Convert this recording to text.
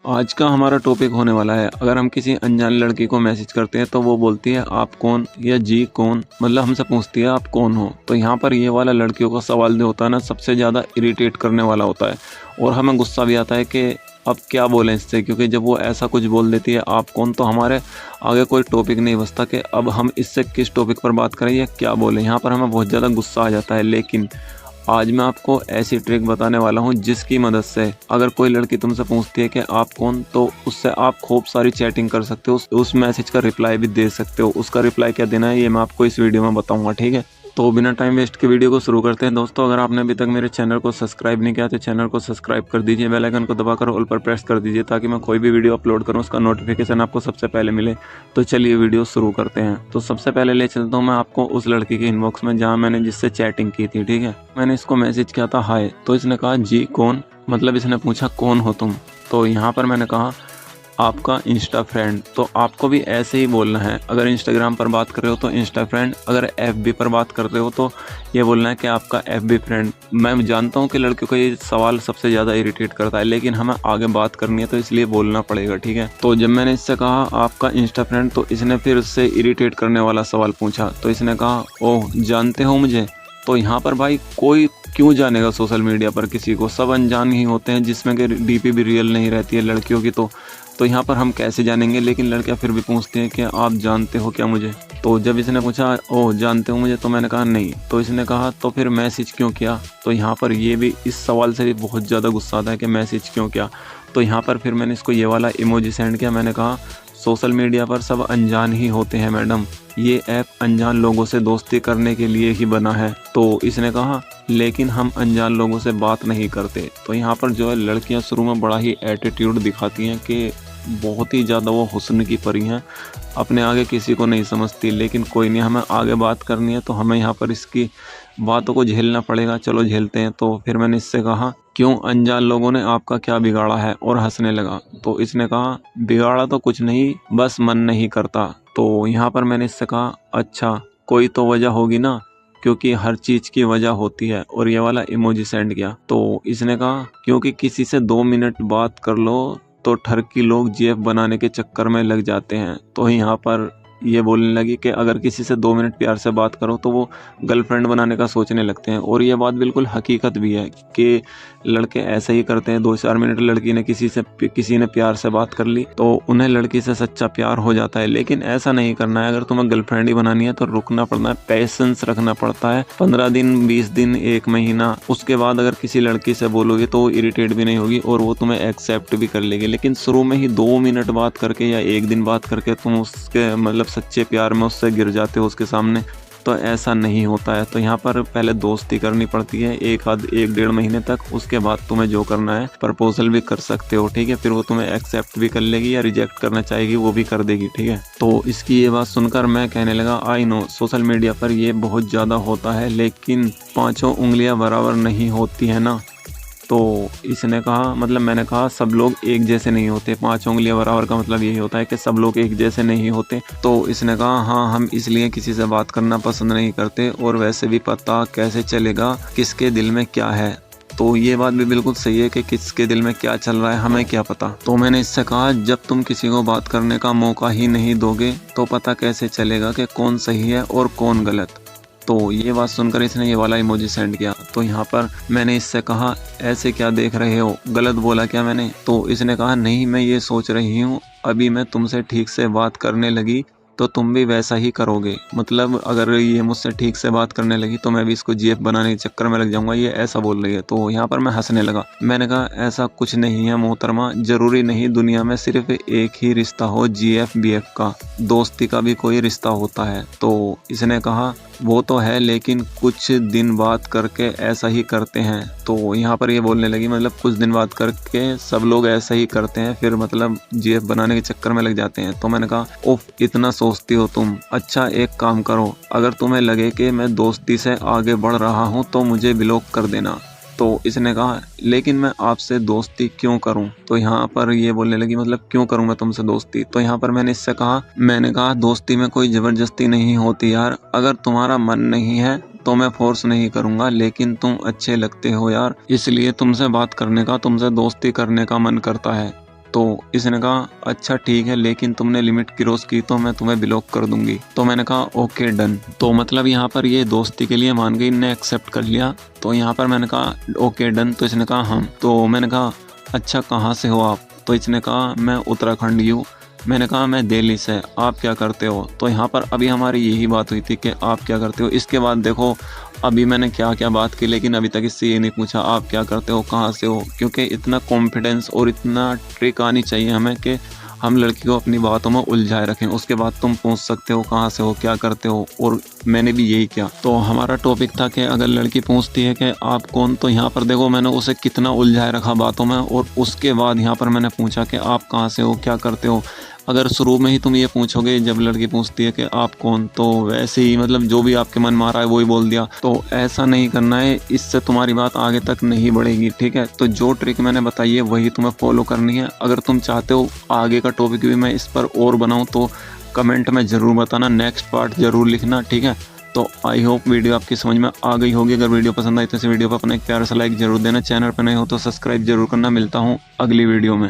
आज का हमारा टॉपिक होने वाला है, अगर हम किसी अनजान लड़की को मैसेज करते हैं तो वो बोलती है आप कौन या जी कौन, मतलब हमसे पूछती है आप कौन हो। तो यहाँ पर ये वाला लड़कियों का सवाल जो होता है ना, सबसे ज़्यादा इरिटेट करने वाला होता है और हमें गुस्सा भी आता है कि अब क्या बोलें इससे, क्योंकि जब वो ऐसा कुछ बोल देती है आप कौन, तो हमारे आगे कोई टॉपिक नहीं बचता कि अब हम इससे किस टॉपिक पर बात करें या क्या बोलें। यहाँ पर हमें बहुत ज़्यादा गुस्सा आ जाता है। लेकिन आज मैं आपको ऐसी ट्रिक बताने वाला हूँ जिसकी मदद से अगर कोई लड़की तुमसे पूछती है कि आप कौन, तो उससे आप खूब सारी चैटिंग कर सकते हो, उस मैसेज का रिप्लाई भी दे सकते हो। उसका रिप्लाई क्या देना है ये मैं आपको इस वीडियो में बताऊंगा, ठीक है। तो बिना टाइम वेस्ट के वीडियो को शुरू करते हैं। दोस्तों, अगर आपने अभी तक मेरे चैनल को सब्सक्राइब नहीं किया तो चैनल को सब्सक्राइब कर दीजिए, बेल आइकन को दबाकर ऑल पर प्रेस कर दीजिए ताकि मैं कोई भी वीडियो अपलोड करूं उसका नोटिफिकेशन आपको सबसे पहले मिले। तो चलिए वीडियो शुरू करते हैं। तो सबसे पहले ले चलता हूं मैं आपको उस लड़की के इनबॉक्स में जहां मैंने जिससे चैटिंग की थी, ठीक है। मैंने इसको मैसेज किया था हाय, तो इसने कहा जी कौन, मतलब इसने पूछा कौन हो तुम। तो यहाँ पर मैंने कहा आपका इंस्टा फ्रेंड। तो आपको भी ऐसे ही बोलना है। अगर इंस्टाग्राम पर बात कर रहे हो तो इंस्टा फ्रेंड, अगर एफबी पर बात कर रहे हो तो ये बोलना है कि आपका एफबी फ्रेंड। मैं जानता हूँ कि लड़कियों को ये सवाल सबसे ज़्यादा इरिटेट करता है, लेकिन हमें आगे बात करनी है तो इसलिए बोलना पड़ेगा, ठीक है। तो जब मैंने इससे कहा आपका इंस्टा फ्रेंड, तो इसने फिर उससे इरिटेट करने वाला सवाल पूछा। तो इसने कहा ओह जानते हो मुझे। तो यहाँ पर भाई कोई क्यों जानेगा सोशल मीडिया पर किसी को, सब अनजान ही होते हैं, जिसमें कि डीपी भी रियल नहीं रहती है लड़कियों की। तो यहाँ पर हम कैसे जानेंगे, लेकिन लड़कियाँ फिर भी पूछती हैं कि आप जानते हो क्या मुझे। तो जब इसने पूछा ओह जानते हो मुझे, तो मैंने कहा नहीं। तो इसने कहा तो फिर मैसेज क्यों किया। तो यहाँ पर ये भी इस सवाल से भी बहुत ज़्यादा गुस्सा आता है कि मैसेज क्यों किया। तो यहाँ पर फिर मैंने इसको ये वाला इमोजी सेंड किया। मैंने कहा सोशल मीडिया पर सब अनजान ही होते हैं मैडम, ये ऐप अनजान लोगों से दोस्ती करने के लिए ही बना है। तो इसने कहा लेकिन हम अनजान लोगों से बात नहीं करते। तो यहाँ पर जो है लड़कियाँ शुरू में बड़ा ही एटीट्यूड दिखाती हैं कि बहुत ही ज़्यादा वो हुस्न की परी हैं, अपने आगे किसी को नहीं समझती। लेकिन कोई नहीं, हमें आगे बात करनी है तो हमें यहाँ पर इसकी बातों को झेलना पड़ेगा। चलो झेलते हैं। तो फिर मैंने इससे कहा क्यों अनजान लोगों ने आपका क्या बिगाड़ा है, और हंसने लगा। तो इसने कहा बिगाड़ा तो कुछ नहीं, बस मन नहीं करता। तो यहाँ पर मैंने इससे कहा अच्छा कोई तो वजह होगी ना, क्योंकि हर चीज़ की वजह होती है, और ये वाला इमोजी सेंड किया। तो इसने कहा क्योंकि किसी से 2 मिनट बात कर लो तो ठरकी लोग जीएफ बनाने के चक्कर में लग जाते हैं। तो यहाँ पर ये बोलने लगी कि अगर किसी से 2 मिनट प्यार से बात करो तो वो गर्लफ्रेंड बनाने का सोचने लगते हैं। और ये बात बिल्कुल हकीकत भी है कि लड़के ऐसे ही करते हैं। 2-4 मिनट लड़की ने किसी ने प्यार से बात कर ली तो उन्हें लड़की से सच्चा प्यार हो जाता है। लेकिन ऐसा नहीं करना है। अगर तुम्हें गर्लफ्रेंड ही बनानी है तो रुकना पड़ता है, पेशेंस रखना पड़ता है। 15 दिन, 20 दिन, 1 महीना, उसके बाद अगर किसी लड़की से बोलोगे तो इरिटेट भी नहीं होगी और वो तुम्हें एक्सेप्ट भी कर लेगी। लेकिन शुरू में ही 2 मिनट बात करके या 1 दिन बात करके तुम उसके मतलब सच्चे प्यार में उससे गिर जाते हो उसके सामने, तो ऐसा नहीं होता है। तो यहाँ पर पहले दोस्ती करनी पड़ती है 1-1.5 महीने तक। उसके बाद तुम्हें जो करना है प्रपोजल भी कर सकते हो, ठीक है। फिर वो तुम्हें एक्सेप्ट भी कर लेगी या रिजेक्ट करना चाहेगी वो भी कर देगी, ठीक है। तो इसकी ये बात सुनकर मैं कहने लगा आई नो सोशल मीडिया पर ये बहुत ज़्यादा होता है, लेकिन 5 उंगलियां बराबर नहीं होती है ना। तो इसने कहा मतलब मैंने कहा सब लोग एक जैसे नहीं होते। 5 उंगलियां बराबर का मतलब यही होता है कि सब लोग एक जैसे नहीं होते। तो इसने कहा हाँ हम इसलिए किसी से बात करना पसंद नहीं करते, और वैसे भी पता कैसे चलेगा किसके दिल में क्या है। तो ये बात भी बिल्कुल सही है कि किसके दिल में क्या चल रहा है हमें क्या पता। तो मैंने इससे कहा जब तुम किसी को बात करने का मौका ही नहीं दोगे तो पता कैसे चलेगा कि कौन सही है और कौन गलत। तो ये बात सुनकर इसने ये वाला इमोजी सेंड किया। तो यहाँ पर मैंने इससे कहा ऐसे क्या देख रहे हो, गलत बोला क्या मैंने। तो इसने कहा नहीं मैं ये सोच रही हूँ अभी मैं तुमसे ठीक से बात करने लगी तो तुम भी वैसा ही करोगे, मतलब अगर ये मुझसे ठीक से बात करने लगी तो मैं भी इसको जीएफ बनाने के चक्कर में लग जाऊंगा, ये ऐसा बोल रही है। तो यहाँ पर मैं हंसने लगा। मैंने कहा ऐसा कुछ नहीं है मोहतरमा, जरूरी नहीं दुनिया में सिर्फ एक ही रिश्ता हो जीएफ बीएफ का, दोस्ती का भी कोई रिश्ता होता है। तो इसने कहा वो तो है लेकिन कुछ दिन बात करके ऐसा ही करते हैं। तो यहाँ पर ये बोलने लगी मतलब कुछ दिन बात करके सब लोग ऐसा ही करते हैं, फिर मतलब जीएफ बनाने के चक्कर में लग जाते हैं। तो मैंने कहा उफ इतना सोचती हो तुम, अच्छा एक काम करो अगर तुम्हें लगे कि मैं दोस्ती से आगे बढ़ रहा हूँ तो मुझे ब्लॉक कर देना। तो इसने कहा लेकिन मैं आपसे दोस्ती क्यों करूं। तो यहाँ पर ये बोलने लगी मतलब क्यों करूं मैं तुमसे दोस्ती। तो यहाँ पर मैंने इससे कहा दोस्ती में कोई जबरदस्ती नहीं होती यार, अगर तुम्हारा मन नहीं है तो मैं फोर्स नहीं करूंगा, लेकिन तुम अच्छे लगते हो यार, इसलिए तुमसे बात करने का, तुमसे दोस्ती करने का मन करता है। तो इसने कहा अच्छा ठीक है, लेकिन तुमने लिमिट क्रॉस की तो मैं तुम्हें ब्लॉक कर दूंगी। तो मैंने कहा ओके डन। तो मतलब यहाँ पर ये दोस्ती के लिए मान गई, इनने एक्सेप्ट कर लिया। तो यहाँ पर मैंने कहा ओके डन। तो इसने कहा हम। तो मैंने कहा अच्छा कहाँ से हो आप? तो इसने कहा मैं उत्तराखंड ही हूँ। मैंने कहा मैं दिल्ली से, आप क्या करते हो? तो यहाँ पर अभी हमारी यही बात हुई थी कि आप क्या करते हो। इसके बाद देखो अभी मैंने क्या क्या बात की, लेकिन अभी तक इससे ये नहीं पूछा आप क्या करते हो, कहाँ से हो, क्योंकि इतना कॉन्फिडेंस और इतना ट्रिक आनी चाहिए हमें कि हम लड़की को अपनी बातों में उलझाए रखें। उसके बाद तुम पूछ सकते हो कहाँ से हो, क्या करते हो, और मैंने भी यही किया। तो हमारा टॉपिक था कि अगर लड़की पूछती है कि आप कौन, तो यहाँ पर देखो मैंने उसे कितना उलझाए रखा बातों में। और उसके बाद यहाँ पर मैंने पूछा कि आप कहाँ से हो, क्या करते हो। अगर शुरू में ही तुम ये पूछोगे जब लड़की पूछती है कि आप कौन, तो वैसे ही मतलब जो भी आपके मन में आ रहा है वही बोल दिया, तो ऐसा नहीं करना है। इससे तुम्हारी बात आगे तक नहीं बढ़ेगी, ठीक है। तो जो ट्रिक मैंने बताई है वही तुम्हें फॉलो करनी है। अगर तुम चाहते हो आगे का टॉपिक भी मैं इस पर और बनाऊं तो कमेंट में ज़रूर बताना, नेक्स्ट पार्ट ज़रूर लिखना, ठीक है। तो आई होप वीडियो आपकी समझ में आ गई होगी। अगर वीडियो पसंद आई तो इस वीडियो पर अपना एक प्यारा सा लाइक जरूर देना। चैनल पर नए हो तो सब्सक्राइब जरूर करना। मिलता हूँ अगली वीडियो में।